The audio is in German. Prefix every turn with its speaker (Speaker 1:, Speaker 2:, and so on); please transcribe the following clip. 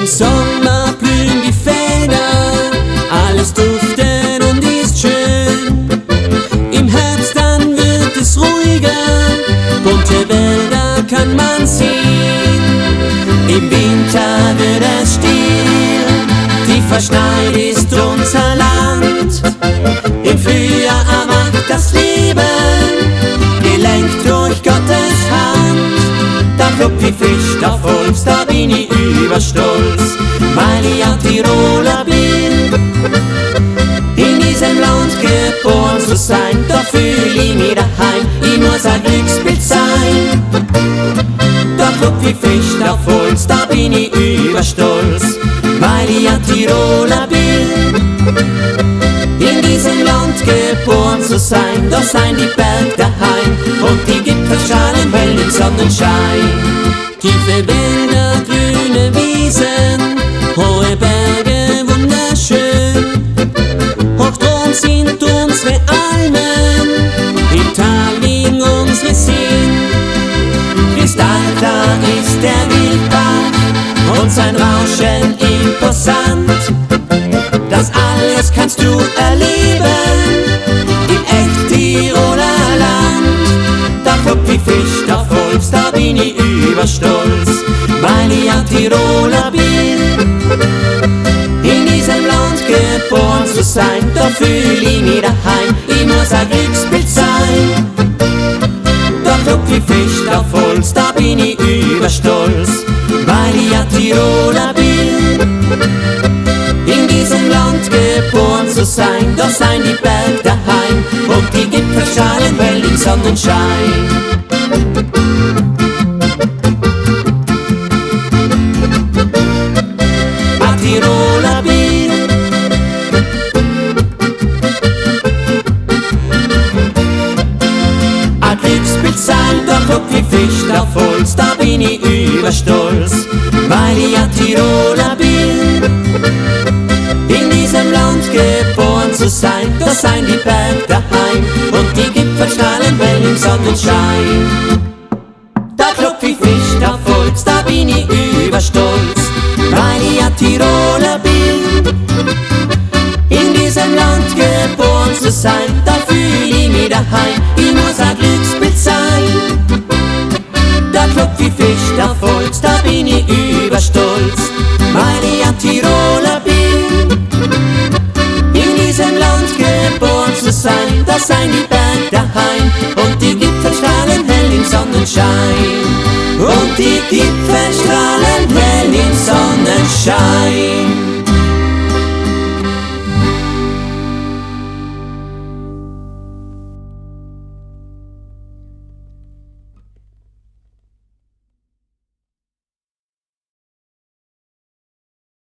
Speaker 1: Im Sommer blühen die Felder, alles duftet und ist schön. Im Herbst dann wird es ruhiger, bunte Wälder kann man sehen. Im Winter wird es still, tief verschneit ist unser Land. Im Frühjahr erwacht das Leben, gelenkt durch Gottes Hand. Da klopft wie Fisch auf Holz, da bin ich überstolz, weil ich ein Tiroler bin. In diesem Land geboren zu sein, da fühl ich mich daheim, ich muss ein Glücksbild sein. Da klopft wie Fisch auf Holz, da bin ich überstolz, weil ich ein Tiroler bin. In diesem Land geboren zu sein, da seien die Berge daheim und die Gipfel strahlen hell im Sonnenschein. Tiefe Wälder, grüne Wiesen, hohe Berge, wunderschön. Hoch drum sind unsere Almen, im Tal liegen unsere Seen. Kristallklar ist der Wildbach und sein Rauschen imposant. Das alles kannst du erleben im echt Tiroler Land. Da klopft wie Fisch auf Holz, da bin ich überstolz, weil ich ein Tiroler bin. In diesem Land geboren zu sein, da fühl ich mich daheim, ich muss ein Glücksbild sein. Da klopft wie Fisch auf Holz, da bin ich überstolz, weil ich ein Tiroler bin. In diesem Land geboren zu sein, da seien die Berge daheim und die Gipfel strahlen hell im Sonnenschein. Ein Tiroler bin, ein Glücksbild sein, da klopft wie Fisch auf Holz, da bin ich überstolz, weil ich ein Tiroler bin. In diesem Land geboren zu sein, da seien die Berge daheim und die Gipfel strahlen hell im Sonnenschein. Da klopft wie Fisch auf Holz, da bin ich überstolz, weil ich ein Tiroler bin. In diesem Land geboren zu sein, da fühl ich mich daheim, ich muss ein Glücksbild sein. Da klopft wie Fisch auf Holz, da bin ich überstolz, weil ich ein Tiroler bin. In diesem Land geboren zu sein, da seien die Berge daheim und die Gipfel strahlen hell im Sonnenschein. Und die Gipfel strahlen hell im Sonnenschein.